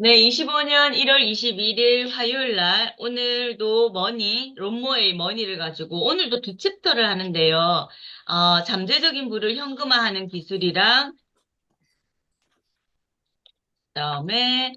네, 25년 1월 21일 화요일 날, 오늘도 롬모의 머니를 가지고, 오늘도 두 챕터를 하는데요. 잠재적인 부를 현금화하는 기술이랑, 그다음에,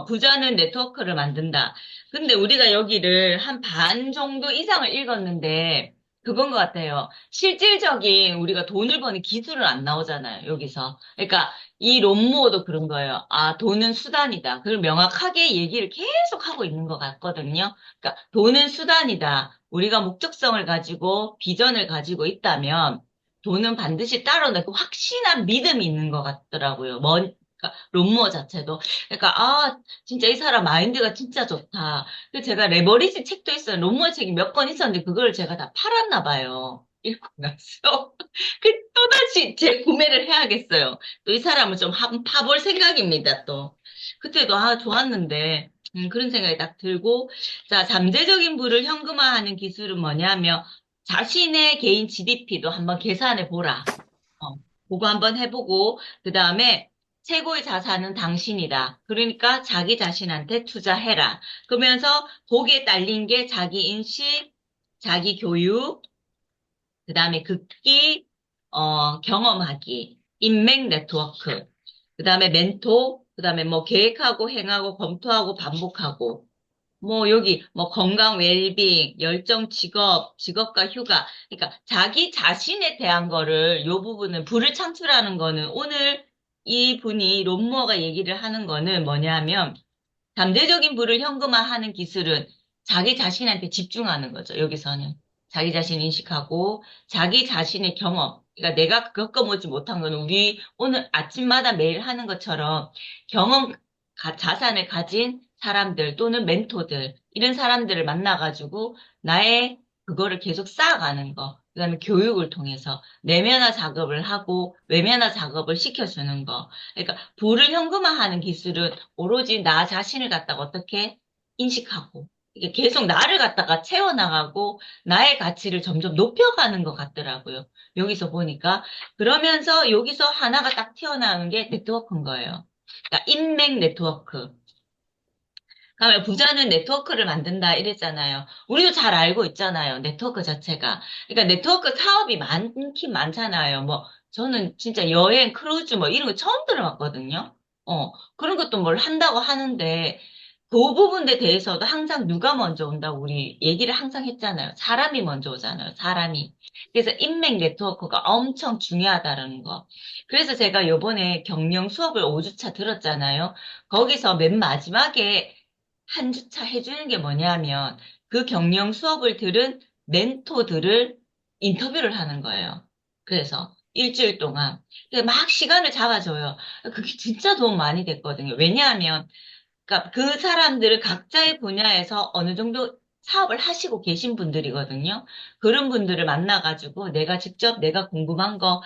부자는 네트워크를 만든다. 근데 우리가 여기를 한 반 정도 이상을 읽었는데, 그건 것 같아요. 실질적인 우리가 돈을 버는 기술은 안 나오잖아요, 여기서. 그러니까, 이 롬모도 그런 거예요. 아, 돈은 수단이다. 그걸 명확하게 얘기를 계속 하고 있는 것 같거든요. 그러니까, 돈은 수단이다. 우리가 목적성을 가지고, 비전을 가지고 있다면, 돈은 반드시 따라온다. 그 확신한 믿음이 있는 것 같더라고요. 그러니까 롬머 자체도. 그러니까, 아, 진짜 이 사람 마인드가 진짜 좋다. 그 제가 레버리지 책도 있어요. 롬머 책이 몇 권 있었는데 그걸 제가 다 팔았나 봐요. 읽고 나서. 그 또다시 재구매를 해야겠어요. 또 이 사람을 좀 한번 파볼 생각입니다, 또. 그때도, 아, 좋았는데. 그런 생각이 딱 들고. 자, 잠재적인 부를 현금화하는 기술은 뭐냐면, 자신의 개인 GDP도 한번 계산해 보라. 어, 그거 한번 해보고, 그 다음에 최고의 자산은 당신이다. 그러니까 자기 자신한테 투자해라. 그러면서 거기에 딸린 게 자기 인식, 자기 교육, 그 다음에 극기, 경험하기, 인맥 네트워크, 그 다음에 멘토, 그 다음에 뭐 계획하고 행하고 검토하고 반복하고, 뭐 여기 뭐 건강 웰빙, 열정 직업과 휴가. 그러니까 자기 자신에 대한 거를 요 부분은 부를 창출하는 거는 오늘 이 분이 롬머가 얘기를 하는 거는 뭐냐면 잠재적인 부를 현금화하는 기술은 자기 자신한테 집중하는 거죠. 여기서는 자기 자신 인식하고 자기 자신의 경험. 그러니까 내가 겪어보지 못한 거는 우리 오늘 아침마다 매일 하는 것처럼 경험, 자산을 가진 사람들 또는 멘토들 이런 사람들을 만나가지고 나의 그거를 계속 쌓아가는 거. 그다음에 교육을 통해서 내면화 작업을 하고 외면화 작업을 시켜주는 거. 그러니까 부를 현금화하는 기술은 오로지 나 자신을 갖다가 어떻게 인식하고, 이게 계속 나를 갖다가 채워나가고, 나의 가치를 점점 높여가는 것 같더라고요. 여기서 보니까. 그러면서 여기서 하나가 딱 튀어나오는 게 네트워크인 거예요. 그러니까 인맥 네트워크. 그러면 부자는 네트워크를 만든다 이랬잖아요. 우리도 잘 알고 있잖아요. 네트워크 자체가. 그러니까 네트워크 사업이 많긴 많잖아요. 뭐 저는 진짜 여행, 크루즈 뭐 이런 거 처음 들어봤거든요. 그런 것도 뭘 한다고 하는데 그 부분에 대해서도 항상 누가 먼저 온다고 우리 얘기를 항상 했잖아요. 사람이 먼저 오잖아요. 사람이. 그래서 인맥 네트워크가 엄청 중요하다는 거. 그래서 제가 요번에 경영 수업을 5주차 들었잖아요. 거기서 맨 마지막에 한 주차 해주는 게 뭐냐면 그 경영 수업을 들은 멘토들을 인터뷰를 하는 거예요. 그래서 일주일 동안 막 시간을 잡아줘요. 그게 진짜 도움 많이 됐거든요. 왜냐하면 그러니까 그 사람들은 각자의 분야에서 어느 정도 사업을 하시고 계신 분들이거든요. 그런 분들을 만나가지고 내가 직접 내가 궁금한 거,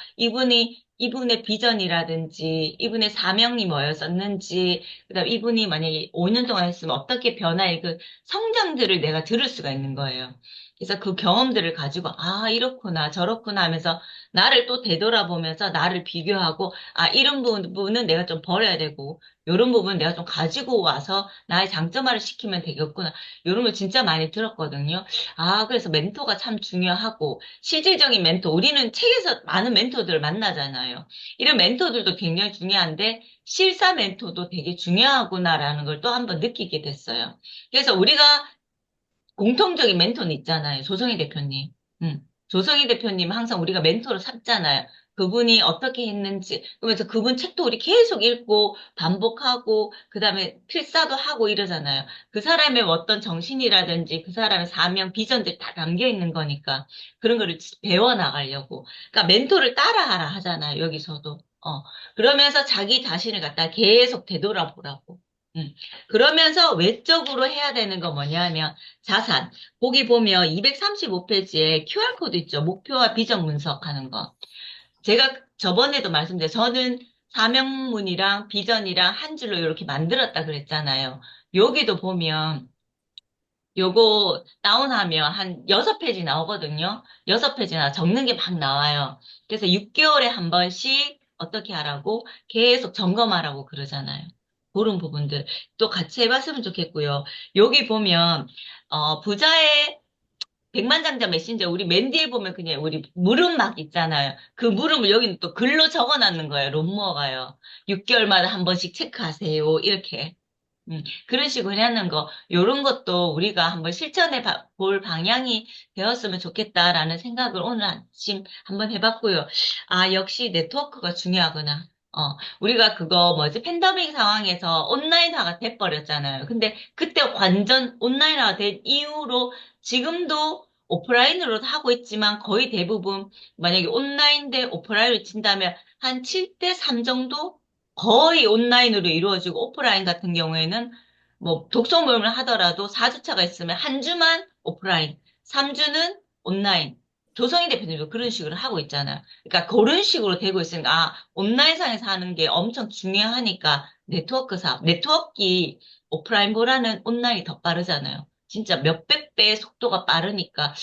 이분의 비전이라든지, 이분의 사명이 뭐였었는지, 그다음 이분이 만약에 5년 동안 했으면 어떻게 변화의 그 성장들을 내가 들을 수가 있는 거예요. 그래서 그 경험들을 가지고, 아, 이렇구나, 저렇구나 하면서 나를 또 되돌아보면서 나를 비교하고, 아, 이런 부분은 내가 좀 버려야 되고, 이런 부분 내가 좀 가지고 와서 나의 장점화를 시키면 되겠구나. 이런 걸 진짜 많이 들었거든요. 아, 그래서 멘토가 참 중요하고, 실질적인 멘토, 우리는 책에서 많은 멘토들을 만나잖아요. 이런 멘토들도 굉장히 중요한데, 실사 멘토도 되게 중요하구나라는 걸 또 한번 느끼게 됐어요. 그래서 우리가 공통적인 멘토는 있잖아요. 조성희 대표님. 조성희 대표님 항상 우리가 멘토로 삼잖아요. 그분이 어떻게 했는지. 그러면서 그분 책도 우리 계속 읽고 반복하고 그다음에 필사도 하고 이러잖아요. 그 사람의 어떤 정신이라든지 그 사람의 사명, 비전들 다 담겨 있는 거니까 그런 거를 배워 나가려고. 그러니까 멘토를 따라하라 하잖아요. 여기서도. 그러면서 자기 자신을 갖다 계속 되돌아보라고. 음. 그러면서 외적으로 해야 되는 거 뭐냐면 자산. 거기 보면 235페이지에 QR코드 있죠. 목표와 비전 분석하는 거. 제가 저번에도 말씀드린 저는 사명문이랑 비전이랑 한 줄로 이렇게 만들었다 그랬잖아요. 여기도 보면 요거 다운하면 한 6페이지 나오거든요. 6페이지나 적는 게 막 나와요. 그래서 6개월에 한 번씩 어떻게 하라고 계속 점검하라고 그러잖아요. 그런 부분들 또 같이 해봤으면 좋겠고요. 여기 보면, 부자의 백만장자 메신저 우리 맨 뒤에 보면 그냥 우리 물음막 있잖아요. 그 물음을 여기는 또 글로 적어놨는 거예요. 롬머가요. 6개월마다 한 번씩 체크하세요. 이렇게. 그런 식으로 해놓는 거, 요런 것도 우리가 한번 실천해 볼 방향이 되었으면 좋겠다라는 생각을 오늘 아침 한번 해봤고요. 아, 역시 네트워크가 중요하구나. 우리가 그거 뭐지, 팬데믹 상황에서 온라인화가 돼버렸잖아요. 근데 그때 완전 온라인화가 된 이후로 지금도 오프라인으로 하고 있지만 거의 대부분 만약에 온라인 대 오프라인을 친다면 한 7대 3 정도 거의 온라인으로 이루어지고 오프라인 같은 경우에는 뭐 독서 모임을 하더라도 4주차가 있으면 한 주만 오프라인, 3주는 온라인. 조성희 대표님도 그런 식으로 하고 있잖아요. 그러니까 그런 식으로 되고 있으니까 온라인상에서 하는 게 엄청 중요하니까 네트워크 사업, 네트워크가 오프라인보다는 온라인이 더 빠르잖아요. 진짜 몇백 배의 속도가 빠르니까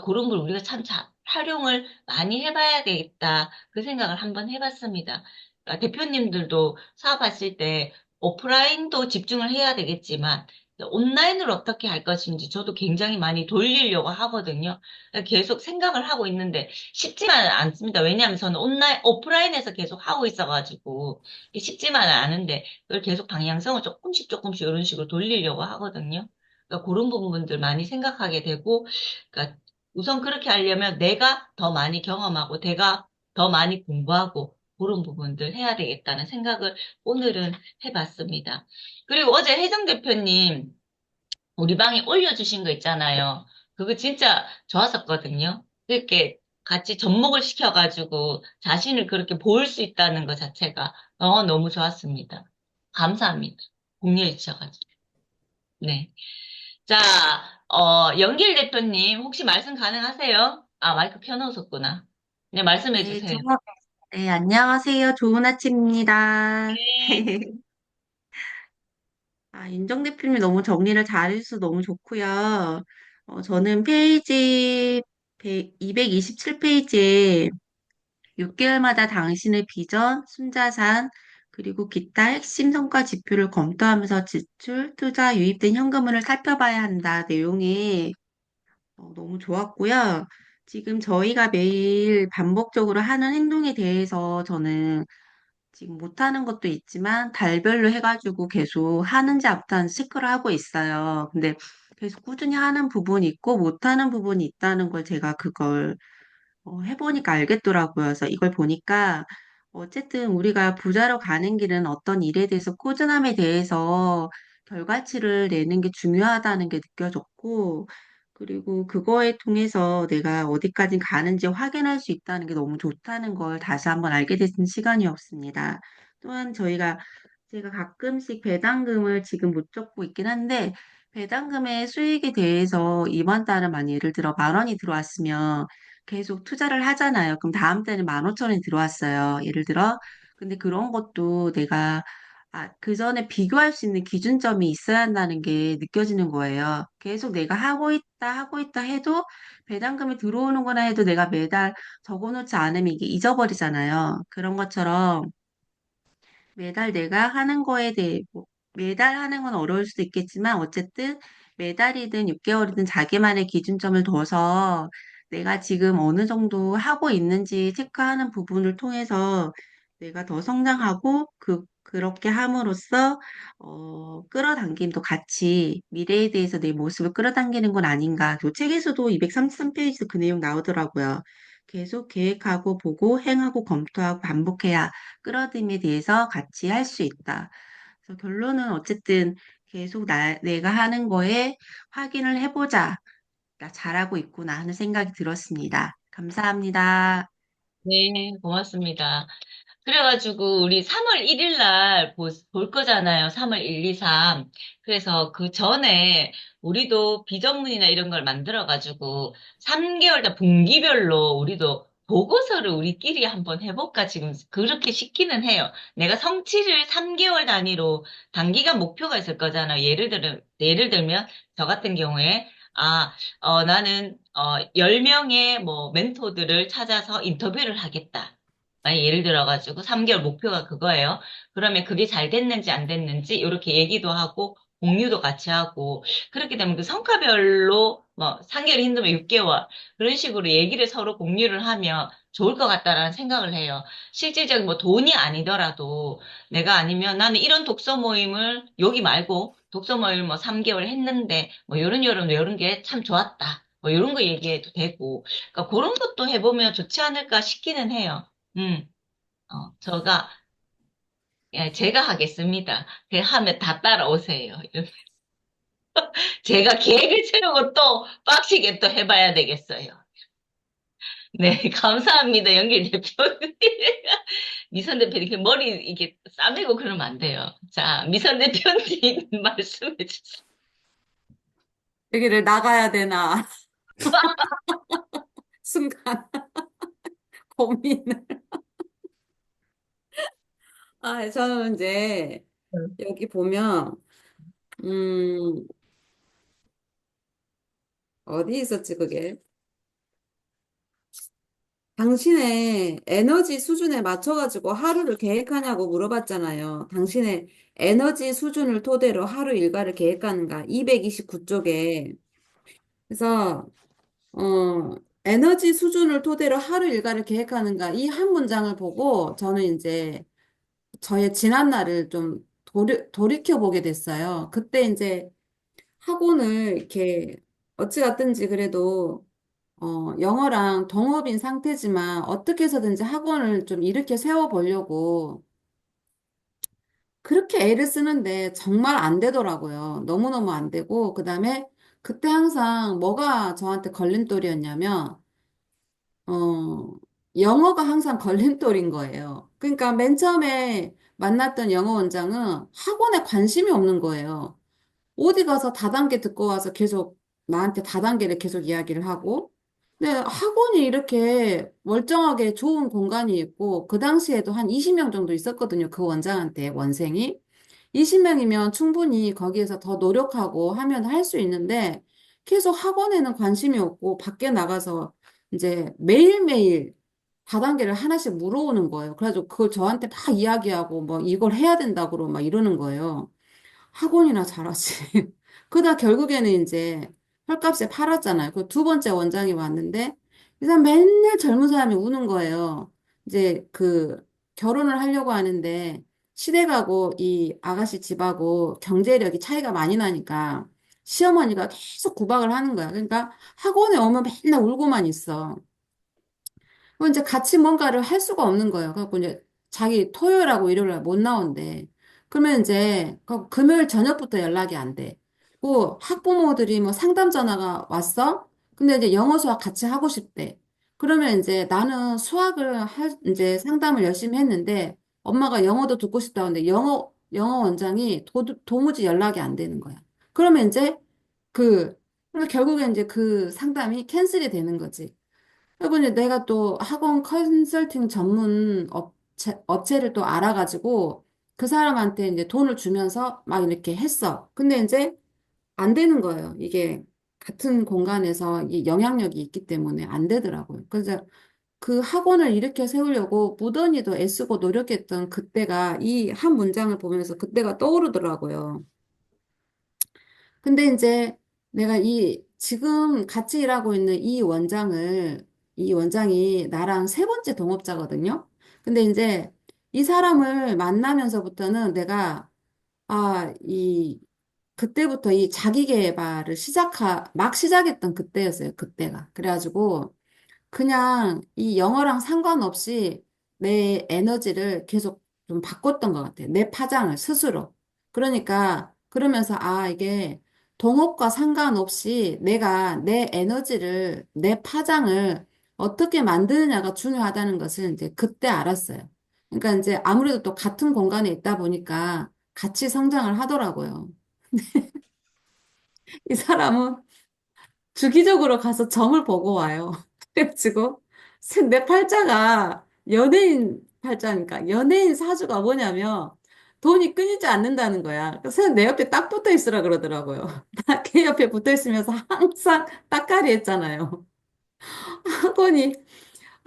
그런 걸 우리가 참 활용을 많이 해봐야 되겠다. 그 생각을 한번 해봤습니다. 대표님들도 사업하실 때 오프라인도 집중을 해야 되겠지만 온라인으로 어떻게 할 것인지 저도 굉장히 많이 돌리려고 하거든요. 계속 생각을 하고 있는데 쉽지만은 않습니다. 왜냐하면 저는 오프라인에서 계속 하고 있어가지고 쉽지만은 않은데 그걸 계속 방향성을 조금씩 조금씩 이런 식으로 돌리려고 하거든요. 그러니까 그런 부분들 많이 생각하게 되고, 그러니까 우선 그렇게 하려면 내가 더 많이 경험하고 내가 더 많이 공부하고 그런 부분들 해야 되겠다는 생각을 오늘은 해봤습니다. 그리고 어제 혜정 대표님 우리 방에 올려주신 거 있잖아요. 그거 진짜 좋았었거든요. 그렇게 같이 접목을 시켜가지고 자신을 그렇게 보일 수 있다는 것 자체가 너무 좋았습니다. 감사합니다. 공유해 주셔가지고. 네. 자, 영길 대표님 혹시 말씀 가능하세요? 마이크 켜놓으셨구나. 네, 말씀해 네, 주세요. 네, 안녕하세요. 좋은 아침입니다. 네. 윤정 대표님이 너무 정리를 잘해주셔서 너무 좋고요. 저는 페이지 227페이지에 6개월마다 당신의 비전, 순자산, 그리고 기타 핵심 성과 지표를 검토하면서 지출, 투자, 유입된 현금을 살펴봐야 한다 내용이 너무 좋았고요. 지금 저희가 매일 반복적으로 하는 행동에 대해서 저는 지금 못하는 것도 있지만 달별로 해가지고 계속 하는지 안 하는지 체크를 하고 있어요. 근데 계속 꾸준히 하는 부분이 있고 못하는 부분이 있다는 걸 제가 그걸 해보니까 알겠더라고요. 그래서 이걸 보니까 어쨌든 우리가 부자로 가는 길은 어떤 일에 대해서 꾸준함에 대해서 결과치를 내는 게 중요하다는 게 느껴졌고, 그리고 그거에 통해서 내가 어디까지 가는지 확인할 수 있다는 게 너무 좋다는 걸 다시 한번 알게 된 시간이었습니다. 또한 제가 가끔씩 배당금을 지금 못 적고 있긴 한데, 배당금의 수익에 대해서 이번 달은 예를 들어 10,000원이 들어왔으면 계속 투자를 하잖아요. 그럼 다음 달에 15,000원이 들어왔어요. 예를 들어. 근데 그런 것도 내가 그 전에 비교할 수 있는 기준점이 있어야 한다는 게 느껴지는 거예요. 계속 내가 하고 있다 해도 배당금이 들어오는 거나 해도 내가 매달 적어놓지 않으면 이게 잊어버리잖아요. 그런 것처럼 매달 내가 하는 거에 대해, 매달 하는 건 어려울 수도 있겠지만, 어쨌든 매달이든 6개월이든 자기만의 기준점을 둬서 내가 지금 어느 정도 하고 있는지 체크하는 부분을 통해서 내가 더 성장하고, 그렇게 함으로써, 끌어당김도 같이 미래에 대해서 내 모습을 끌어당기는 건 아닌가. 또 책에서도 233페이지 그 내용 나오더라고요. 계속 계획하고 보고 행하고 검토하고 반복해야 끌어들임에 대해서 같이 할 수 있다. 그래서 결론은 어쨌든 계속 내가 하는 거에 확인을 해보자. 나 잘하고 있구나 하는 생각이 들었습니다. 감사합니다. 네, 고맙습니다. 그래가지고 우리 3월 1일 날 볼 거잖아요. 3월 1, 2, 3. 그래서 그 전에 우리도 비전문이나 이런 걸 만들어가지고 3개월 다 분기별로 우리도 보고서를 우리끼리 한번 해볼까 지금 그렇게 시키는 해요. 내가 성취를 3개월 단위로 단기간 목표가 있을 거잖아요. 예를 들면 저 같은 경우에 나는 10명의 뭐 멘토들을 찾아서 인터뷰를 하겠다. 만약 예를 들어가지고 3개월 목표가 그거예요. 그러면 그게 잘 됐는지 안 됐는지 이렇게 얘기도 하고 공유도 같이 하고 그렇게 되면 그 성과별로 뭐 3개월 힘들면 6개월 그런 식으로 얘기를 서로 공유를 하면 좋을 것 같다라는 생각을 해요. 실질적인 뭐 돈이 아니더라도 내가 아니면 나는 이런 독서 모임을 여기 말고 독서 모임을 뭐 3개월 했는데 뭐 요런 게 참 좋았다. 뭐 이런 거 얘기해도 되고 그러니까 그런 것도 해보면 좋지 않을까 싶기는 해요. 음, 저가, 예, 제가 하겠습니다. 그 하면 다 따라오세요. 제가 계획을 세우고 또 빡시게 또 해봐야 되겠어요. 네, 감사합니다. 연길 대표님. 미선 대표님, 이렇게 머리 이렇게 싸매고 그러면 안 돼요. 자, 미선 대표님 말씀해 주세요. 여기를 나가야 되나? 순간 고민을. 저는 이제 여기 보면, 음, 어디 있었지, 그게? 당신의 에너지 수준에 맞춰가지고 하루를 계획하냐고 물어봤잖아요. 당신의 에너지 수준을 토대로 하루 일과를 계획하는가? 229쪽에. 그래서, 어, 에너지 수준을 토대로 하루 일과를 계획하는가? 이 한 문장을 보고 저는 이제 저의 지난 날을 좀 돌이켜보게 됐어요. 그때 이제 학원을 이렇게 어찌 갔든지 그래도 영어랑 동업인 상태지만 어떻게 해서든지 학원을 좀 이렇게 세워보려고 그렇게 애를 쓰는데 정말 안 되더라고요. 너무너무 안 되고, 그 다음에 그때 항상 뭐가 저한테 걸림돌이었냐면, 어, 영어가 항상 걸림돌인 거예요. 그러니까 맨 처음에 만났던 영어 원장은 학원에 관심이 없는 거예요. 어디 가서 다단계 듣고 와서 계속 나한테 다단계를 계속 이야기를 하고, 근데 학원이 이렇게 멀쩡하게 좋은 공간이 있고, 그 당시에도 한 20명 정도 있었거든요. 그 원장한테 원생이. 20명이면 충분히 거기에서 더 노력하고 하면 할 수 있는데, 계속 학원에는 관심이 없고, 밖에 나가서 이제 매일매일 다단계를 하나씩 물어오는 거예요. 그래가지고 그걸 저한테 막 이야기하고, 뭐 이걸 해야 된다고 막 이러는 거예요. 학원이나 잘하지. 그러다 결국에는 이제 헐값에 팔았잖아요. 그 두 번째 원장이 왔는데 이 사람 맨날 젊은 사람이 우는 거예요. 이제 그 결혼을 하려고 하는데 시댁하고 이 아가씨 집하고 경제력이 차이가 많이 나니까 시어머니가 계속 구박을 하는 거야. 그러니까 학원에 오면 맨날 울고만 있어. 그럼 이제 같이 뭔가를 할 수가 없는 거예요. 그래갖고 이제 자기 토요일하고 일요일에 못 나온대. 그러면 이제 그 금요일 저녁부터 연락이 안 돼. 그 학부모들이 뭐 상담 전화가 왔어? 근데 이제 영어 수학 같이 하고 싶대. 그러면 이제 나는 수학을 이제 상담을 열심히 했는데 엄마가 영어도 듣고 싶다고 하는데 영어 원장이 도무지 연락이 안 되는 거야. 그러면 이제 그, 그러니까 결국엔 이제 그 상담이 캔슬이 되는 거지. 그리고 이제 내가 또 학원 컨설팅 전문 업체를 또 알아가지고 그 사람한테 이제 돈을 주면서 막 이렇게 했어. 근데 이제 안 되는 거예요. 이게 같은 공간에서 이 영향력이 있기 때문에 안 되더라고요. 그래서 그 학원을 이렇게 세우려고 무던히도 애쓰고 노력했던 그때가 이 한 문장을 보면서 그때가 떠오르더라고요. 근데 이제 내가 지금 같이 일하고 있는 이 원장이 나랑 세 번째 동업자거든요. 근데 이제 이 사람을 만나면서부터는 내가, 그때부터 이 자기 개발을 막 시작했던 그때였어요. 그때가. 그래가지고, 그냥 이 영어랑 상관없이 내 에너지를 계속 좀 바꿨던 것 같아요. 내 파장을 스스로. 그러니까 그러면서 이게 동업과 상관없이 내가 내 에너지를 내 파장을 어떻게 만드느냐가 중요하다는 것을 이제 그때 알았어요. 그러니까 이제 아무래도 또 같은 공간에 있다 보니까 같이 성장을 하더라고요. 이 사람은 주기적으로 가서 점을 보고 와요. 그래가지고 내 팔자가 연예인 팔자니까 연예인 사주가 뭐냐면 돈이 끊이지 않는다는 거야. 그래서 내 옆에 딱 붙어 있으라 그러더라고요. 나 걔 옆에 붙어 있으면서 항상 딱까리 했잖아요. 학원이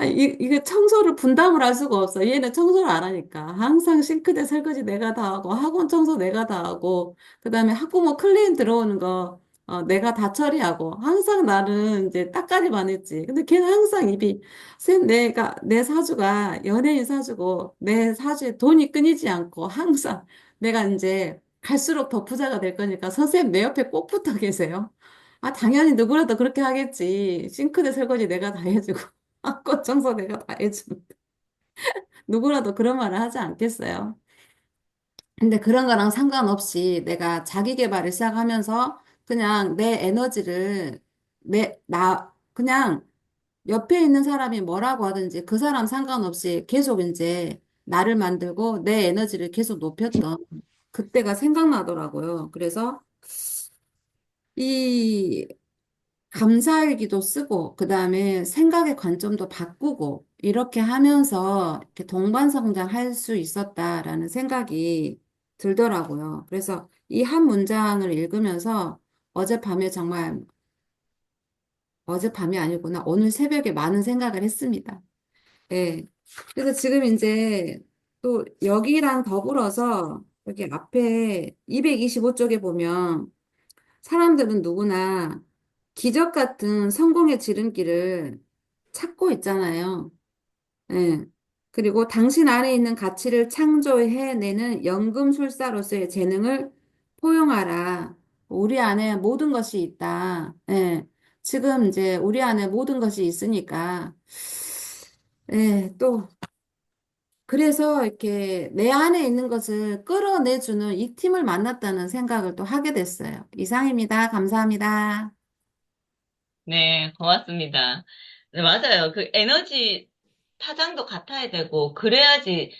이게 청소를 분담을 할 수가 없어. 얘는 청소를 안 하니까. 항상 싱크대 설거지 내가 다 하고, 학원 청소 내가 다 하고, 그 다음에 학부모 클린 들어오는 거, 내가 다 처리하고. 항상 나는 이제 따까리만 했지. 근데 걔는 항상 내 사주가 연예인 사주고, 내 사주에 돈이 끊이지 않고, 항상 내가 이제 갈수록 더 부자가 될 거니까, 선생님 내 옆에 꼭 붙어 계세요. 당연히 누구라도 그렇게 하겠지. 싱크대 설거지 내가 다 해주고. 꽃 청소 내가 다 해주고. 누구라도 그런 말을 하지 않겠어요. 근데 그런 거랑 상관없이 내가 자기 개발을 시작하면서 그냥 내 에너지를 그냥 옆에 있는 사람이 뭐라고 하든지 그 사람 상관없이 계속 이제 나를 만들고 내 에너지를 계속 높였던 그때가 생각나더라고요. 그래서 이 감사일기도 쓰고, 그 다음에 생각의 관점도 바꾸고, 이렇게 하면서 이렇게 동반성장 할 수 있었다라는 생각이 들더라고요. 그래서 이 한 문장을 읽으면서 어젯밤에 정말, 어젯밤이 아니구나. 오늘 새벽에 많은 생각을 했습니다. 예. 그래서 지금 이제 또 여기랑 더불어서 여기 앞에 225쪽에 보면 사람들은 누구나 기적 같은 성공의 지름길을 찾고 있잖아요. 예. 그리고 당신 안에 있는 가치를 창조해내는 연금술사로서의 재능을 포용하라. 우리 안에 모든 것이 있다. 예. 지금 이제 우리 안에 모든 것이 있으니까, 예, 또, 그래서 이렇게 내 안에 있는 것을 끌어내주는 이 팀을 만났다는 생각을 또 하게 됐어요. 이상입니다. 감사합니다. 네, 고맙습니다. 네, 맞아요. 그 에너지 파장도 같아야 되고, 그래야지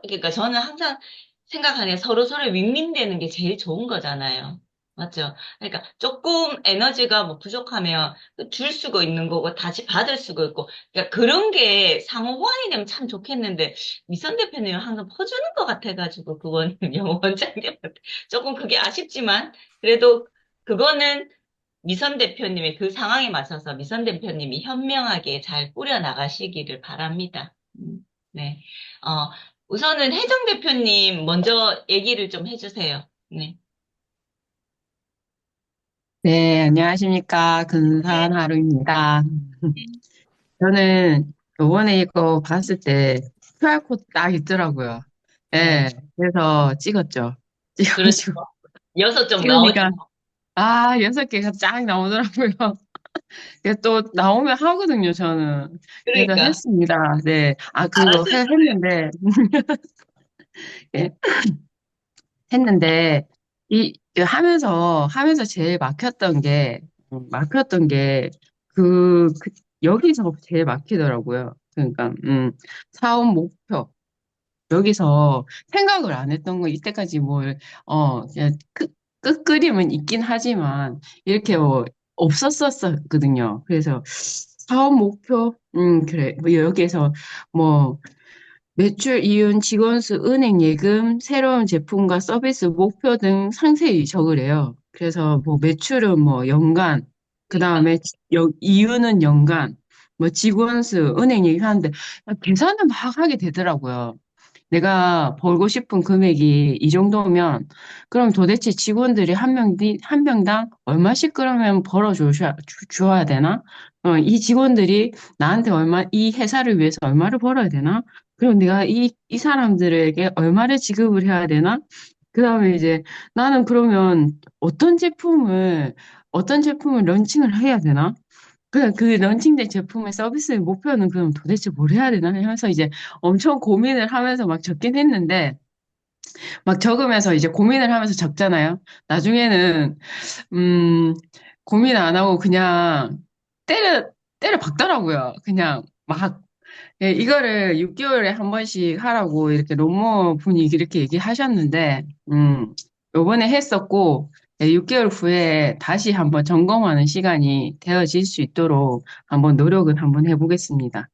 그러니까 저는 항상 생각하는 게 서로 윈윈되는 게 제일 좋은 거잖아요. 맞죠? 그러니까 조금 에너지가 뭐 부족하면 줄 수가 있는 거고, 다시 받을 수가 있고, 그러니까 그런 게 상호 보완이 되면 참 좋겠는데, 미선 대표님은 항상 퍼주는 것 같아가지고, 그거는 영어 원장님한테 조금 그게 아쉽지만, 그래도 그거는 미선 대표님의 그 상황에 맞춰서 미선 대표님이 현명하게 잘 꾸려나가시기를 바랍니다. 네. 어, 우선은 혜정 대표님 먼저 얘기를 좀 해주세요. 네. 네, 안녕하십니까. 근사한 하루입니다. 저는 요번에 이거 봤을 때 QR코드 딱 있더라고요. 네. 예, 그래서 찍었죠. 그렇죠. 찍어가지고, 여섯 점 나오죠. 찍으니까, 6개가 쫙 나오더라고요. 그래서 또 나오면 하거든요, 저는. 그래서 그러니까. 했습니다. 네. 그거 알았어요. 했는데, 예, 했는데, 하면서 제일 막혔던 게, 여기서 제일 막히더라고요. 그러니까, 사업 목표. 여기서 생각을 안 했던 거, 이때까지 그냥 끝그림은 있긴 하지만, 이렇게 없었었거든요. 그래서, 사업 목표, 그래. 뭐 여기에서, 뭐, 매출, 이윤, 직원 수, 은행 예금, 새로운 제품과 서비스 목표 등 상세히 적으래요. 그래서 뭐 매출은 뭐 연간, 그 그러니까. 다음에 이윤은 연간, 뭐 직원 수, 은행 얘기하는데 계산을 막 하게 되더라고요. 내가 벌고 싶은 금액이 이 정도면, 그럼 도대체 직원들이 한 명당 얼마씩 그러면 주어야 되나? 이 직원들이 나한테 이 회사를 위해서 얼마를 벌어야 되나? 그리고 내가 이 사람들에게 얼마를 지급을 해야 되나? 그 다음에 이제 나는 그러면 어떤 제품을 런칭을 해야 되나? 그 런칭된 제품의 서비스의 목표는 그럼 도대체 뭘 해야 되나 하면서 이제 엄청 고민을 하면서 막 적긴 했는데, 막 적으면서 이제 고민을 하면서 적잖아요. 나중에는, 음, 고민 안 하고 그냥 때려 박더라고요. 그냥 막. 예, 이거를 6개월에 한 번씩 하라고 이렇게 노모 분이 이렇게 얘기하셨는데, 요번에 했었고, 6개월 후에 다시 한번 점검하는 시간이 되어질 수 있도록 한번 노력은 한번 해보겠습니다.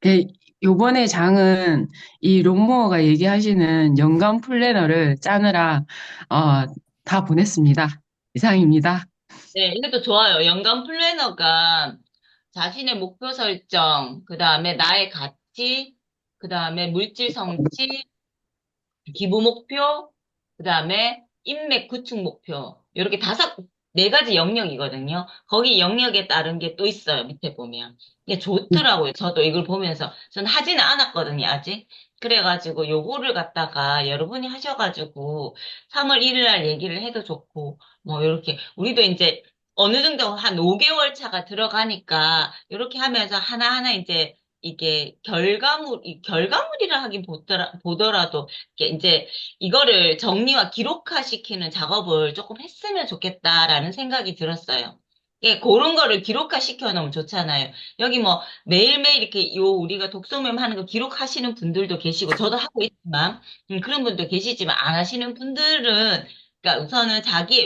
예, 요번에 장은 이 롱모어가 얘기하시는 연간 플래너를 짜느라, 어, 다 보냈습니다. 이상입니다. 네, 이것도 좋아요. 연간 플래너가 자신의 목표 설정, 그 다음에 나의 가치, 그 다음에 물질 성취, 기부 목표, 그 다음에 인맥 구축 목표. 이렇게 네 가지 영역이거든요. 거기 영역에 따른 게 또 있어요. 밑에 보면. 이게 좋더라고요. 저도 이걸 보면서. 전 하지는 않았거든요, 아직. 그래가지고 요거를 갖다가 여러분이 하셔가지고 3월 1일 날 얘기를 해도 좋고, 뭐 이렇게. 우리도 이제 어느 정도 한 5개월 차가 들어가니까 이렇게 하면서 하나하나 이제 이게 결과물이라 하긴 보더라도 이제 이거를 정리와 기록화시키는 작업을 조금 했으면 좋겠다라는 생각이 들었어요. 예, 그런 거를 기록화시켜 놓으면 좋잖아요. 여기 뭐 매일매일 이렇게 우리가 독서 모임 하는 거 기록하시는 분들도 계시고 저도 하고 있지만 그런 분도 계시지만 안 하시는 분들은 그러니까 우선은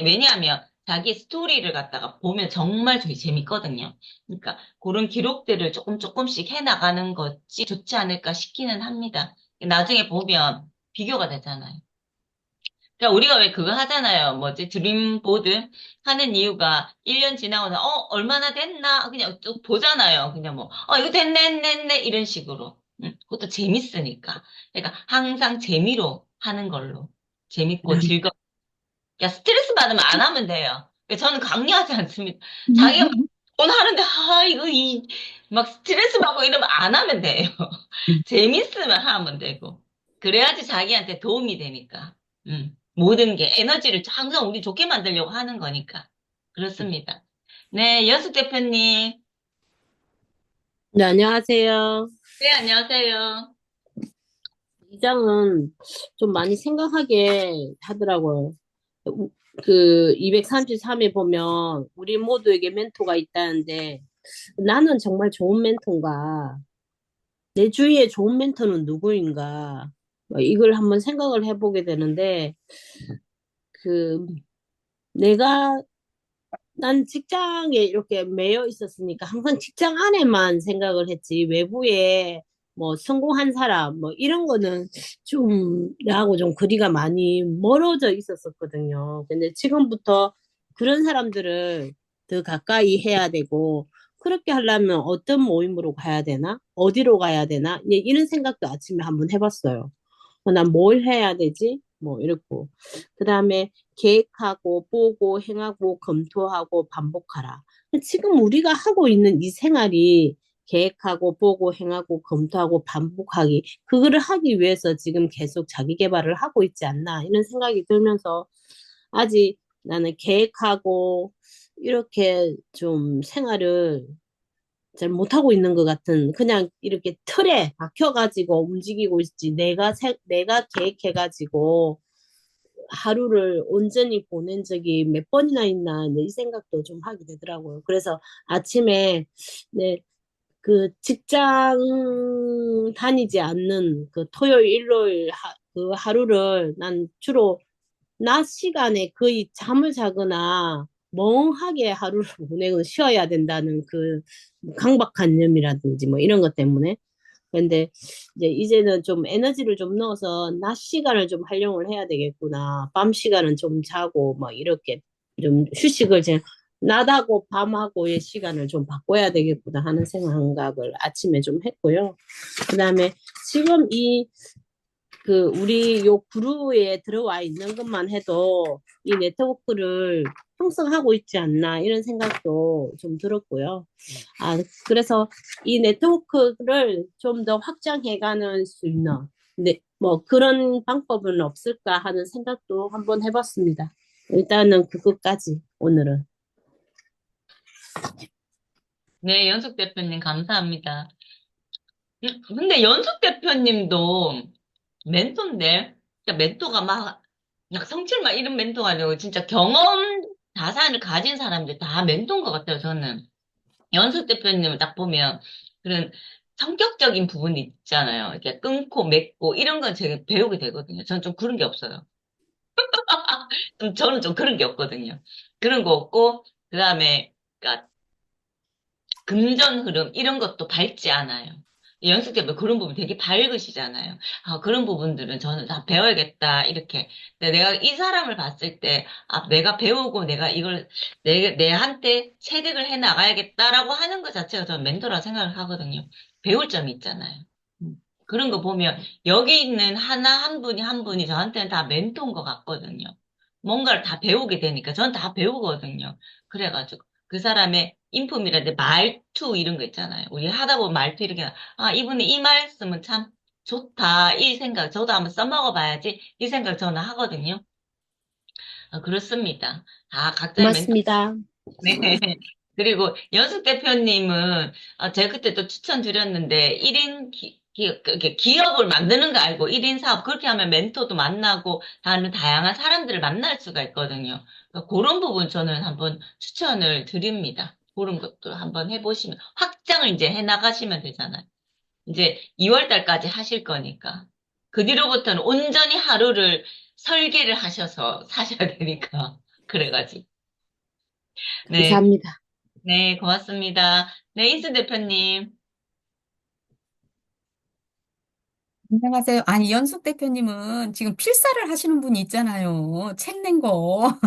왜냐하면 자기 스토리를 갖다가 보면 정말 되게 재밌거든요. 그러니까 그런 기록들을 조금씩 해 나가는 것이 좋지 않을까 싶기는 합니다. 나중에 보면 비교가 되잖아요. 그러니까 우리가 왜 그거 하잖아요. 뭐지? 드림보드 하는 이유가 1년 지나고 얼마나 됐나? 그냥 쭉 보잖아요. 그냥 뭐, 이거 됐네, 이런 식으로. 그것도 재밌으니까. 그러니까 항상 재미로 하는 걸로. 재밌고 즐겁. 그러니까 스트레스 받으면 안 하면 돼요. 그러니까 저는 강요하지 않습니다. 자기가 돈 하는데, 막 스트레스 받고 이러면 안 하면 돼요. 재밌으면 하면 되고. 그래야지 자기한테 도움이 되니까. 모든 게 에너지를 항상 우리 좋게 만들려고 하는 거니까. 그렇습니다. 네, 연숙 대표님. 네, 안녕하세요. 네, 안녕하세요. 이 장은 좀 많이 생각하게 하더라고요. 그 233에 보면 우리 모두에게 멘토가 있다는데 나는 정말 좋은 멘토인가? 내 주위에 좋은 멘토는 누구인가? 이걸 한번 생각을 해보게 되는데 그 내가 난 직장에 이렇게 매여 있었으니까 항상 직장 안에만 생각을 했지, 외부에 뭐 성공한 사람, 뭐 이런 거는 좀 나하고 좀 거리가 많이 멀어져 있었었거든요. 근데 지금부터 그런 사람들을 더 가까이 해야 되고, 그렇게 하려면 어떤 모임으로 가야 되나? 어디로 가야 되나? 이런 생각도 아침에 한번 해봤어요. 난 뭘 해야 되지? 뭐 이렇고. 그 다음에 계획하고 보고 행하고 검토하고 반복하라. 지금 우리가 하고 있는 이 생활이 계획하고 보고 행하고 검토하고 반복하기, 그거를 하기 위해서 지금 계속 자기 개발을 하고 있지 않나 이런 생각이 들면서 아직 나는 계획하고 이렇게 좀 생활을 잘 못하고 있는 것 같은, 그냥 이렇게 틀에 박혀가지고 움직이고 있지, 내가 계획해가지고 하루를 온전히 보낸 적이 몇 번이나 있나, 이 생각도 좀 하게 되더라고요. 그래서 아침에, 네, 그 직장 다니지 않는 그 토요일, 일요일 그 하루를 난 주로 낮 시간에 거의 잠을 자거나 멍하게 하루를 보내고 쉬어야 된다는 그 강박관념이라든지 뭐 이런 것 때문에. 근데 이제는 좀 에너지를 좀 넣어서 낮 시간을 좀 활용을 해야 되겠구나. 밤 시간은 좀 자고 막 이렇게 좀 휴식을 낮하고 밤하고의 시간을 좀 바꿔야 되겠구나 하는 생각을 아침에 좀 했고요. 그다음에 지금 우리 요 그루에 들어와 있는 것만 해도 이 네트워크를 형성하고 있지 않나 이런 생각도 좀 들었고요. 그래서 이 네트워크를 좀 더 확장해가는 수 있는, 네, 뭐 그런 방법은 없을까 하는 생각도 한번 해봤습니다. 일단은 그것까지 오늘은. 네, 연숙 대표님 감사합니다. 근데 연숙 대표님도 멘토인데, 그러니까 멘토가 막 성실만 이런 멘토가 아니고 진짜 경험 자산을 가진 사람들 다 멘토인 것 같아요, 저는. 연숙 대표님을 딱 보면 그런 성격적인 부분이 있잖아요. 이렇게 끊고 맺고 이런 건 제가 배우게 되거든요. 저는 좀 그런 게 없어요. 저는 좀 그런 게 없거든요. 그런 거 없고, 그 다음에, 그러니까 금전 흐름 이런 것도 밟지 않아요. 연습 때 그런 부분 되게 밝으시잖아요. 아, 그런 부분들은 저는 다 배워야겠다, 이렇게. 근데 내가 이 사람을 봤을 때, 아, 내가 배우고 내가 이걸 내한테 체득을 해 나가야겠다라고 하는 것 자체가 저는 멘토라 생각을 하거든요. 배울 점이 있잖아요. 그런 거 보면 여기 있는 하나 한 분이 한 분이 저한테는 다 멘토인 것 같거든요. 뭔가를 다 배우게 되니까 저는 다 배우거든요. 그래가지고 그 사람의 인품이라든지 말투 이런 거 있잖아요. 우리 하다 보면 말투 이렇게 아 이분이 이 말씀은 참 좋다 이 생각 저도 한번 써먹어 봐야지 이 생각 저는 하거든요. 그렇습니다. 다 각자의 멘토. 고맙습니다. 네. 그리고 연숙 대표님은 제가 그때 또 추천드렸는데 1인 기업을 만드는 거 알고 1인 사업 그렇게 하면 멘토도 만나고 다른 다양한 사람들을 만날 수가 있거든요. 그러니까 그런 부분 저는 한번 추천을 드립니다. 그런 것도 한번 해보시면 확장을 이제 해나가시면 되잖아요. 이제 2월 달까지 하실 거니까. 그 뒤로부터는 온전히 하루를 설계를 하셔서 사셔야 되니까. 그래가지고. 네. 감사합니다. 네, 고맙습니다. 네, 인수 대표님. 안녕하세요. 아니, 연숙 대표님은 지금 필사를 하시는 분이 있잖아요. 책 낸 거.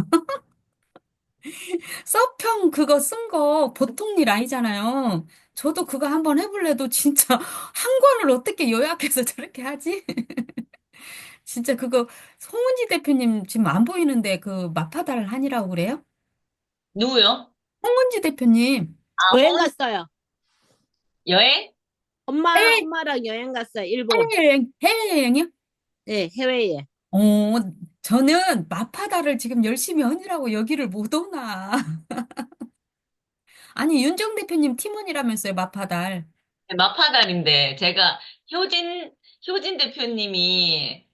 서평 그거 쓴 거 보통 일 아니잖아요. 저도 그거 한번 해볼래도 진짜 한 권을 어떻게 요약해서 저렇게 하지? 진짜 그거 송은지 대표님 지금 안 보이는데 그 마파달 한이라고 그래요? 누구요? 송은지 대표님. 여행 갔어요. 여행? 해외, 엄마랑 여행 갔어요. 일본. 해외여행이요? 네, 해외에. 어, 저는 마파달을 지금 열심히 하느라고 여기를 못 오나. 아니, 윤정 대표님 팀원이라면서요, 마파달. 네, 마파달인데, 제가 효진 대표님이,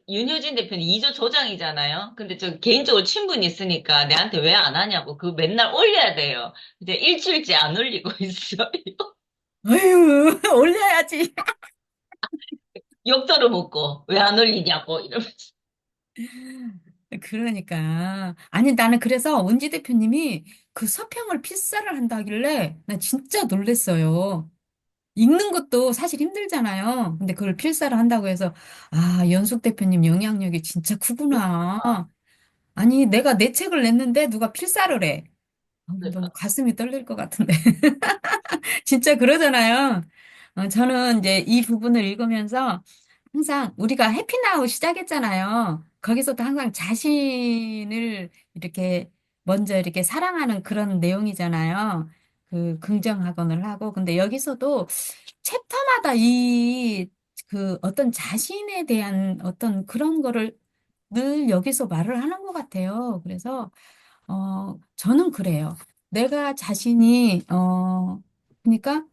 윤효진 대표님 2조 조장이잖아요. 근데 저 개인적으로 친분이 있으니까 내한테 왜 안 하냐고. 그 맨날 올려야 돼요. 이제 일주일째 안 올리고 있어요. 아유, 올려야지. 욕도로 먹고, 왜 안 올리냐고, 이러면서. 그러니까. 아니, 나는 그래서 은지 대표님이 그 서평을 필사를 한다길래 나 진짜 놀랬어요. 읽는 것도 사실 힘들잖아요. 근데 그걸 필사를 한다고 해서, 아, 연숙 대표님 영향력이 진짜 크구나. 아니, 내가 내 책을 냈는데 누가 필사를 해. 너무 그러니까. 가슴이 떨릴 것 같은데. 진짜 그러잖아요. 저는 이제 이 부분을 읽으면서 항상 우리가 해피나우 시작했잖아요. 거기서도 항상 자신을 이렇게 먼저 이렇게 사랑하는 그런 내용이잖아요. 그 긍정학원을 하고. 근데 여기서도 챕터마다 그 어떤 자신에 대한 어떤 그런 거를 늘 여기서 말을 하는 것 같아요. 그래서 저는 그래요. 내가 자신이, 그러니까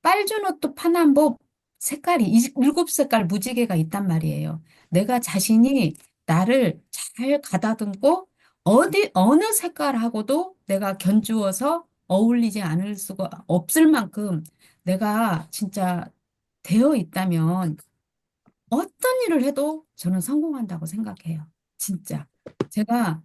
빨주노 또 파남보 색깔이 7색깔 무지개가 있단 말이에요. 내가 자신이 나를 잘 가다듬고 어느 색깔하고도 내가 견주어서 어울리지 않을 수가 없을 만큼 내가 진짜 되어 있다면 어떤 일을 해도 저는 성공한다고 생각해요. 진짜. 제가,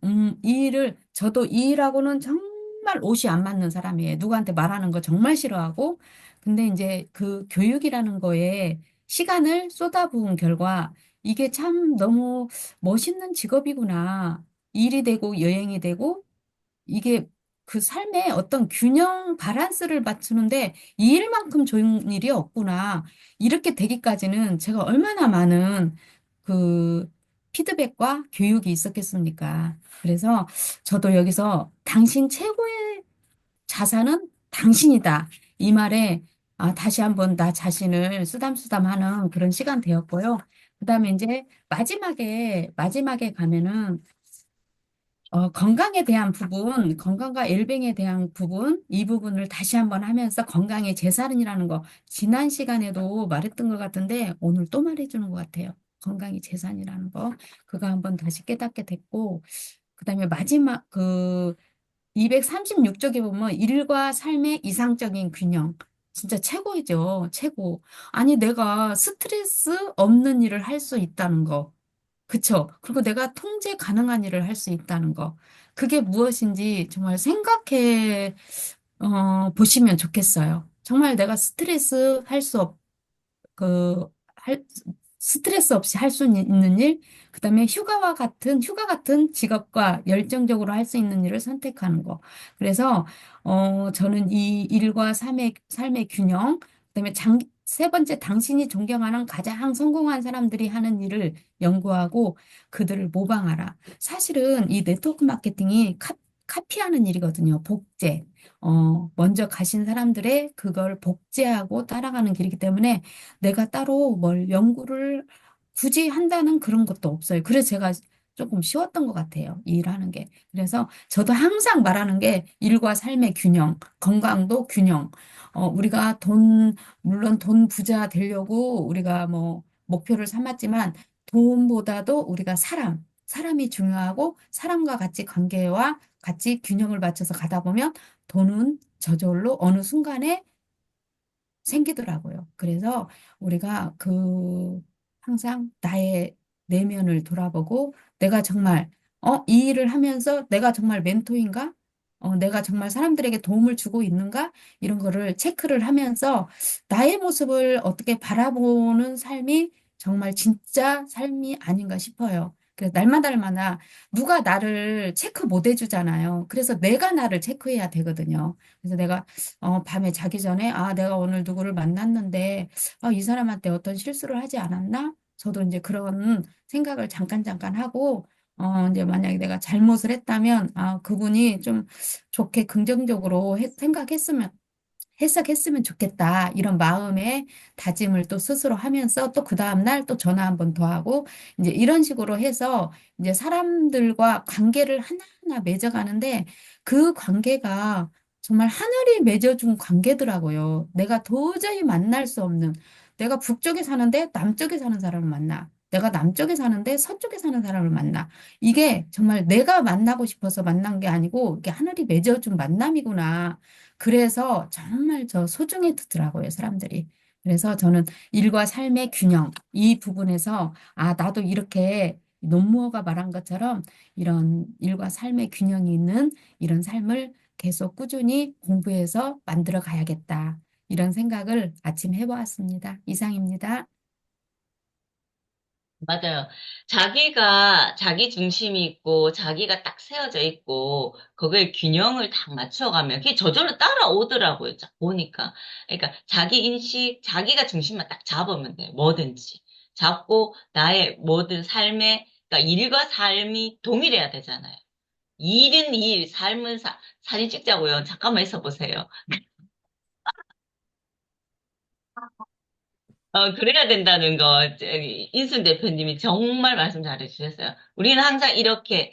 저도 이 일하고는 정말 옷이 안 맞는 사람이에요. 누구한테 말하는 거 정말 싫어하고. 근데 이제 그 교육이라는 거에 시간을 쏟아부은 결과 이게 참 너무 멋있는 직업이구나. 일이 되고 여행이 되고 이게 그 삶의 어떤 균형 밸런스를 맞추는데 이 일만큼 좋은 일이 없구나. 이렇게 되기까지는 제가 얼마나 많은 그 피드백과 교육이 있었겠습니까? 그래서 저도 여기서 당신 최고의 자산은 당신이다. 이 말에 다시 한번 나 자신을 쓰담쓰담하는 그런 시간 되었고요. 그다음에 이제 마지막에 가면은 건강에 대한 부분, 건강과 웰빙에 대한 부분, 이 부분을 다시 한번 하면서 건강의 재산이라는 거, 지난 시간에도 말했던 것 같은데, 오늘 또 말해주는 것 같아요. 건강이 재산이라는 거. 그거 한번 다시 깨닫게 됐고, 그 다음에 마지막, 236쪽에 보면 일과 삶의 이상적인 균형. 진짜 최고이죠. 최고. 아니, 내가 스트레스 없는 일을 할 수 있다는 거. 그쵸? 그리고 내가 통제 가능한 일을 할 수 있다는 거. 그게 무엇인지 정말 생각해 보시면 좋겠어요. 정말 내가 스트레스 할 수 그, 할, 스트레스 없이 할 수 있는 일, 그다음에 휴가 같은 직업과 열정적으로 할 수 있는 일을 선택하는 거. 그래서, 저는 이 일과 삶의 균형, 그다음에 세 번째, 당신이 존경하는 가장 성공한 사람들이 하는 일을 연구하고 그들을 모방하라. 사실은 이 네트워크 마케팅이 카피하는 일이거든요. 복제. 먼저 가신 사람들의 그걸 복제하고 따라가는 길이기 때문에 내가 따로 뭘 연구를 굳이 한다는 그런 것도 없어요. 그래서 제가 조금 쉬웠던 것 같아요. 이 일하는 게. 그래서 저도 항상 말하는 게 일과 삶의 균형, 건강도 균형. 우리가 물론 돈 부자 되려고 우리가 뭐 목표를 삼았지만 돈보다도 우리가 사람이 중요하고 사람과 같이 관계와 같이 균형을 맞춰서 가다 보면 돈은 저절로 어느 순간에 생기더라고요. 그래서 우리가 항상 나의 내면을 돌아보고 내가 정말, 이 일을 하면서 내가 정말 멘토인가? 내가 정말 사람들에게 도움을 주고 있는가? 이런 거를 체크를 하면서 나의 모습을 어떻게 바라보는 삶이 정말 진짜 삶이 아닌가 싶어요. 그래서 날마다 누가 나를 체크 못 해주잖아요. 그래서 내가 나를 체크해야 되거든요. 그래서 내가 밤에 자기 전에, 내가 오늘 누구를 만났는데, 이 사람한테 어떤 실수를 하지 않았나? 저도 이제 그런 생각을 잠깐 하고, 이제 만약에 내가 잘못을 했다면, 그분이 좀 좋게 긍정적으로 해석했으면 좋겠다. 이런 마음의 다짐을 또 스스로 하면서 또 그 다음날 또 전화 한 번 더 하고 이제 이런 식으로 해서 이제 사람들과 관계를 하나하나 맺어가는데 그 관계가 정말 하늘이 맺어준 관계더라고요. 내가 도저히 만날 수 없는 내가 북쪽에 사는데 남쪽에 사는 사람을 만나. 내가 남쪽에 사는데 서쪽에 사는 사람을 만나. 이게 정말 내가 만나고 싶어서 만난 게 아니고 이게 하늘이 맺어준 만남이구나. 그래서 정말 저 소중해 두더라고요, 사람들이. 그래서 저는 일과 삶의 균형, 이 부분에서, 나도 이렇게 논무어가 말한 것처럼 이런 일과 삶의 균형이 있는 이런 삶을 계속 꾸준히 공부해서 만들어 가야겠다. 이런 생각을 아침 해보았습니다. 이상입니다. 맞아요. 자기가 자기 중심이 있고 자기가 딱 세워져 있고 그걸 균형을 딱 맞춰가면 그게 저절로 따라오더라고요. 딱 보니까. 그러니까 자기 인식, 자기가 중심만 딱 잡으면 돼요. 뭐든지. 잡고 나의 모든 삶의 그러니까 일과 삶이 동일해야 되잖아요. 일은 일, 삶은 사진 찍자고요. 잠깐만 있어 보세요. 그래야 된다는 거, 인순 대표님이 정말 말씀 잘해주셨어요. 우리는 항상 이렇게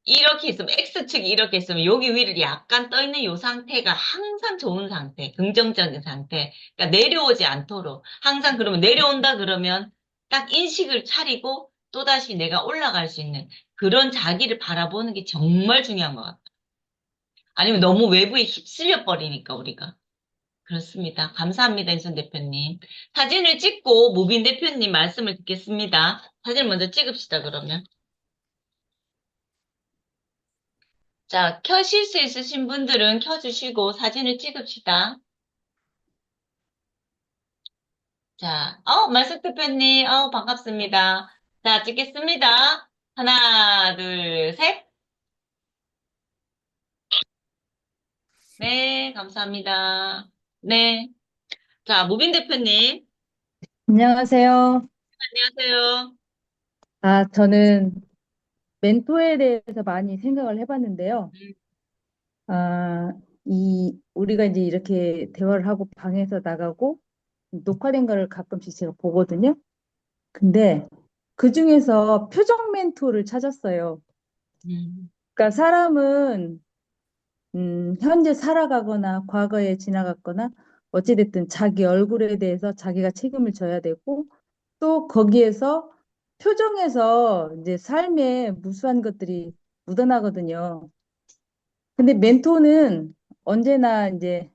있으면, X축이 이렇게 있으면, 여기 위를 약간 떠 있는 요 상태가 항상 좋은 상태, 긍정적인 상태. 그러니까 내려오지 않도록. 항상 그러면 내려온다 그러면 딱 인식을 차리고 또다시 내가 올라갈 수 있는 그런 자기를 바라보는 게 정말 중요한 것 같아요. 아니면 너무 외부에 휩쓸려 버리니까, 우리가. 그렇습니다. 감사합니다, 인순 대표님. 사진을 찍고 무빈 대표님 말씀을 듣겠습니다. 사진 먼저 찍읍시다, 그러면. 자, 켜실 수 있으신 분들은 켜주시고 사진을 찍읍시다. 자, 말씀 대표님, 반갑습니다. 자, 찍겠습니다. 하나, 둘, 셋. 네, 감사합니다. 네. 자, 무빈 대표님, 안녕하세요. 안녕하세요. 저는 멘토에 대해서 많이 생각을 해봤는데요. 음, 아, 우리가 이제 이렇게 대화를 하고 방에서 나가고 녹화된 거를 가끔씩 제가 보거든요. 근데 그 중에서 표정 멘토를 찾았어요. 음, 그러니까 사람은 현재 살아가거나 과거에 지나갔거나 어찌됐든 자기 얼굴에 대해서 자기가 책임을 져야 되고 또 거기에서 표정에서 이제 삶의 무수한 것들이 묻어나거든요. 근데 멘토는 언제나 이제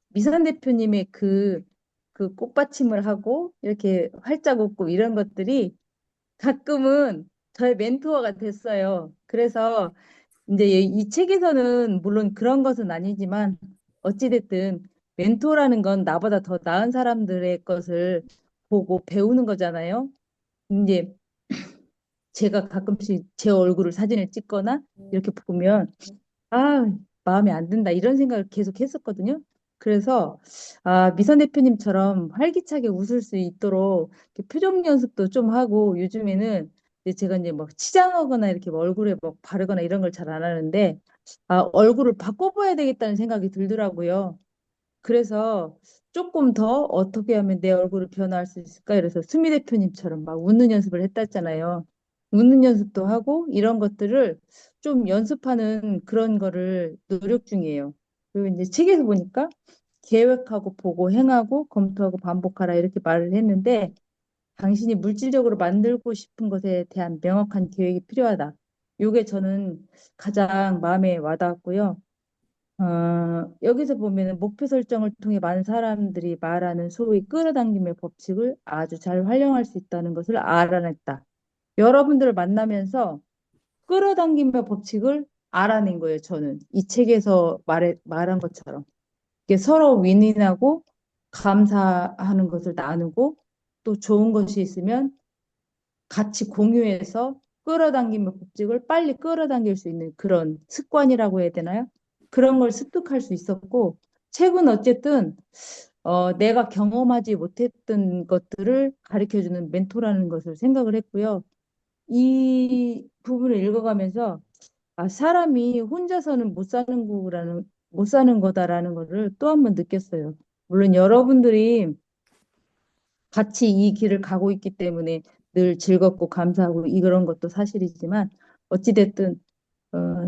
미선 대표님의 그 꽃받침을 하고 이렇게 활짝 웃고 이런 것들이 가끔은 저의 멘토가 됐어요. 그래서 이제 이 책에서는 물론 그런 것은 아니지만 어찌됐든 멘토라는 건 나보다 더 나은 사람들의 것을 보고 배우는 거잖아요. 이제 제가 가끔씩 제 얼굴을 사진을 찍거나 이렇게 보면 아, 마음에 안 든다 이런 생각을 계속 했었거든요. 그래서 미선 대표님처럼 활기차게 웃을 수 있도록 이렇게 표정 연습도 좀 하고 요즘에는 이제 제가 이제 막 치장하거나 이렇게 뭐 얼굴에 막 바르거나 이런 걸 잘 안 하는데 얼굴을 바꿔봐야 되겠다는 생각이 들더라고요. 그래서 조금 더 어떻게 하면 내 얼굴을 변화할 수 있을까? 이래서 수미 대표님처럼 막 웃는 연습을 했다잖아요. 웃는 연습도 하고 이런 것들을 좀 연습하는 그런 거를 노력 중이에요. 그리고 이제 책에서 보니까 계획하고 보고 행하고 검토하고 반복하라 이렇게 말을 했는데 당신이 물질적으로 만들고 싶은 것에 대한 명확한 계획이 필요하다. 요게 저는 가장 마음에 와닿았고요. 여기서 보면은 목표 설정을 통해 많은 사람들이 말하는 소위 끌어당김의 법칙을 아주 잘 활용할 수 있다는 것을 알아냈다. 여러분들을 만나면서 끌어당김의 법칙을 알아낸 거예요, 저는. 이 책에서 말한 것처럼. 이게 서로 윈윈하고 감사하는 것을 나누고 또 좋은 것이 있으면 같이 공유해서 끌어당김의 법칙을 빨리 끌어당길 수 있는 그런 습관이라고 해야 되나요? 그런 걸 습득할 수 있었고, 책은 어쨌든 내가 경험하지 못했던 것들을 가르쳐주는 멘토라는 것을 생각을 했고요. 이 부분을 읽어가면서 사람이 혼자서는 못 사는 거다라는 거를 또 한 번 느꼈어요. 물론 여러분들이 같이 이 길을 가고 있기 때문에 늘 즐겁고 감사하고 이런 것도 사실이지만 어찌됐든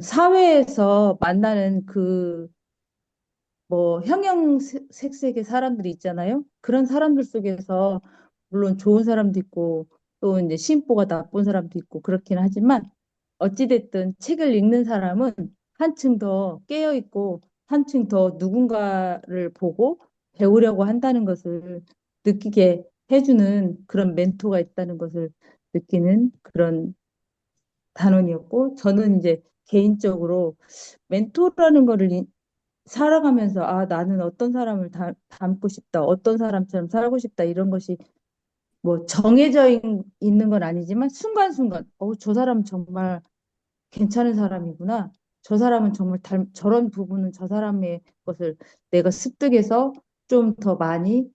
사회에서 만나는 그 뭐 형형색색의 사람들이 있잖아요. 그런 사람들 속에서 물론 좋은 사람도 있고 또 이제 심보가 나쁜 사람도 있고 그렇긴 하지만 어찌됐든 책을 읽는 사람은 한층 더 깨어 있고 한층 더 누군가를 보고 배우려고 한다는 것을 느끼게 해주는 그런 멘토가 있다는 것을 느끼는 그런 단원이었고 저는 이제 개인적으로 멘토라는 거를 살아가면서 나는 어떤 사람을 닮고 싶다, 어떤 사람처럼 살고 싶다 이런 것이 뭐 정해져 있는 건 아니지만 순간순간 저 사람 정말 괜찮은 사람이구나. 저 사람은 정말 저런 부분은 저 사람의 것을 내가 습득해서 좀 더 많이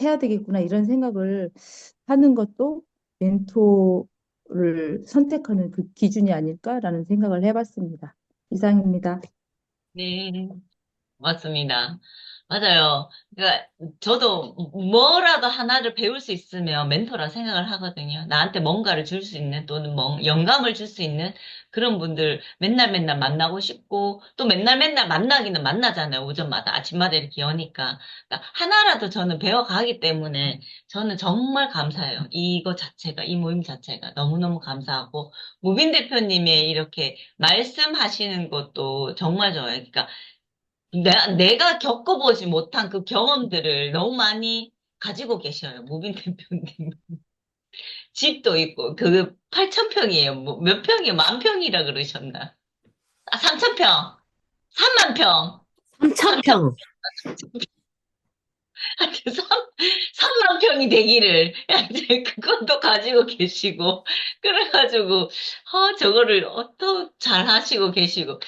해야 되겠구나 이런 생각을 하는 것도 멘토를 선택하는 그 기준이 아닐까라는 생각을 해봤습니다. 이상입니다. 네, 맞습니다. 맞아요. 그러니까 저도 뭐라도 하나를 배울 수 있으면 멘토라 생각을 하거든요. 나한테 뭔가를 줄 수 있는 또는 영감을 줄 수 있는 그런 분들 맨날 맨날 만나고 싶고 또 맨날 맨날 만나기는 만나잖아요. 오전마다 아침마다 이렇게 여니까. 그러니까 하나라도 저는 배워가기 때문에 저는 정말 감사해요. 이거 자체가 이 모임 자체가 너무너무 감사하고 무빈 대표님의 이렇게 말씀하시는 것도 정말 좋아요. 그러니까 내가 겪어보지 못한 그 경험들을 너무 많이 가지고 계셔요. 무빈 대표님. 집도 있고, 8,000평이에요. 뭐, 몇 평이에요? 만 평이라 그러셨나? 3,000평. 3만 평. 3,000평. 하여튼 3만 평이 되기를, 이제 그것도 가지고 계시고, 그래가지고, 저거를 또 잘 하시고 계시고,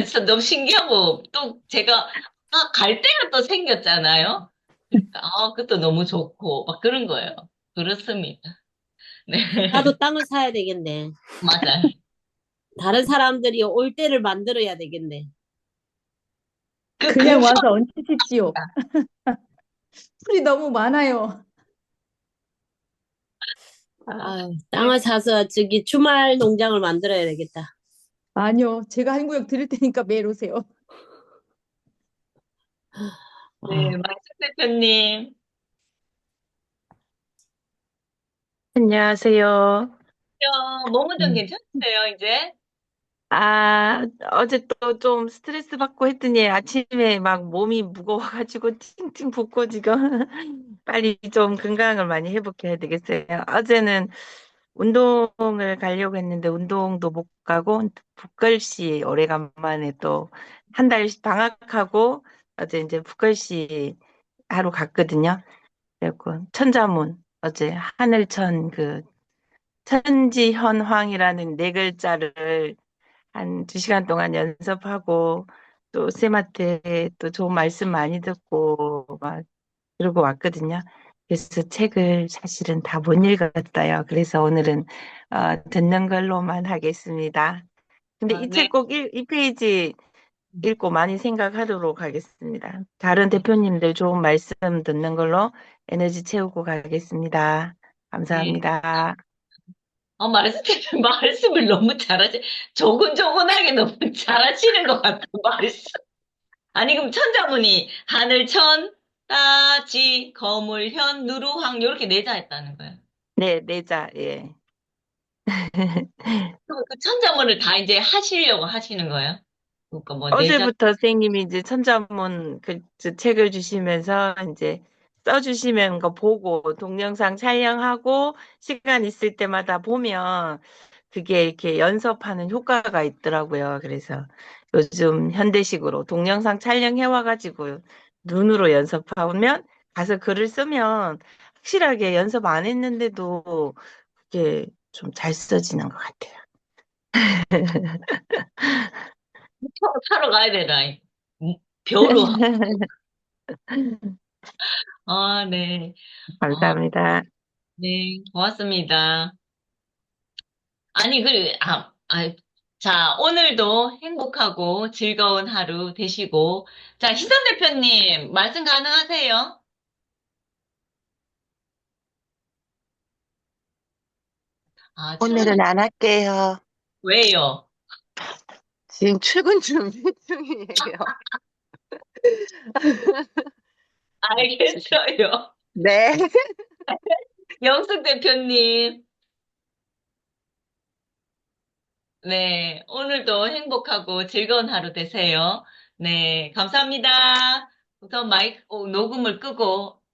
진짜 너무 신기하고, 또 제가, 갈 데가 또 생겼잖아요. 그러니까, 그것도 너무 좋고, 막 그런 거예요. 그렇습니다. 네, 나도 땅을 사야 되겠네. 맞아요. 다른 사람들이 올 때를 만들어야 되겠네. 그 그냥 근처, 와서 얹히십시오. 풀이 너무 많아요. 땅을 사서 저기 주말 농장을 만들어야 되겠다. 아니요, 제가 한 구역 드릴 테니까 매일 오세요. 네, 아, 말씀 대표님. 안녕하세요. 몸은 좀 음. 괜찮으세요, 이제? 어제 또 좀 스트레스 받고 했더니 아침에 막 몸이 무거워가지고 팅팅 붓고 지금 빨리 좀 건강을 많이 회복해야 되겠어요. 어제는 운동을 가려고 했는데 운동도 못 가고 북걸시 오래간만에 또 한 달 방학하고 어제 이제 북걸시 하러 갔거든요. 그래갖고 천자문 어제 하늘천 그 천지현황이라는 네 글자를 한 2시간 동안 연습하고 또 쌤한테 또 좋은 말씀 많이 듣고 막 그러고 왔거든요. 그래서 책을 사실은 다 못 읽었어요. 그래서 오늘은 듣는 걸로만 하겠습니다. 근데 아, 이 네. 책 꼭 이 페이지 읽고 많이 생각하도록 하겠습니다. 다른 대표님들 좋은 말씀 듣는 걸로 에너지 채우고 가겠습니다. 네. 감사합니다. 말씀을 너무 조곤조곤하게 너무 잘하시는 것 같아, 말씀. 아니, 그럼 천자문이 하늘천, 따지, 거물현, 누루황, 요렇게 내자 했다는 거예요. 네, 내자, 예. 그럼 그 천자문을 다 이제 하시려고 하시는 거예요? 그러니까 뭐, 내자, 어제부터 선생님이 이제 천자문 그 책을 주시면서 이제 써주시면 거 보고 동영상 촬영하고 시간 있을 때마다 보면 그게 이렇게 연습하는 효과가 있더라고요. 그래서 요즘 현대식으로 동영상 촬영해와가지고 눈으로 연습하면 가서 글을 쓰면 확실하게 연습 안 했는데도 그게 좀 잘 써지는 것 같아요. 표 사러 가야 되나? 벼로. 아, 네. 아, 감사합니다. 네. 고맙습니다. 아니, 자, 오늘도 행복하고 즐거운 하루 되시고. 자, 희선 대표님, 말씀 가능하세요? 아, 오늘은 안 할게요. 왜요? 지금 출근 준비 중이에요. 알겠어요. 네. 영숙 대표님, 네, 오늘도 행복하고 즐거운 하루 되세요. 네, 감사합니다. 우선 녹음을 끄고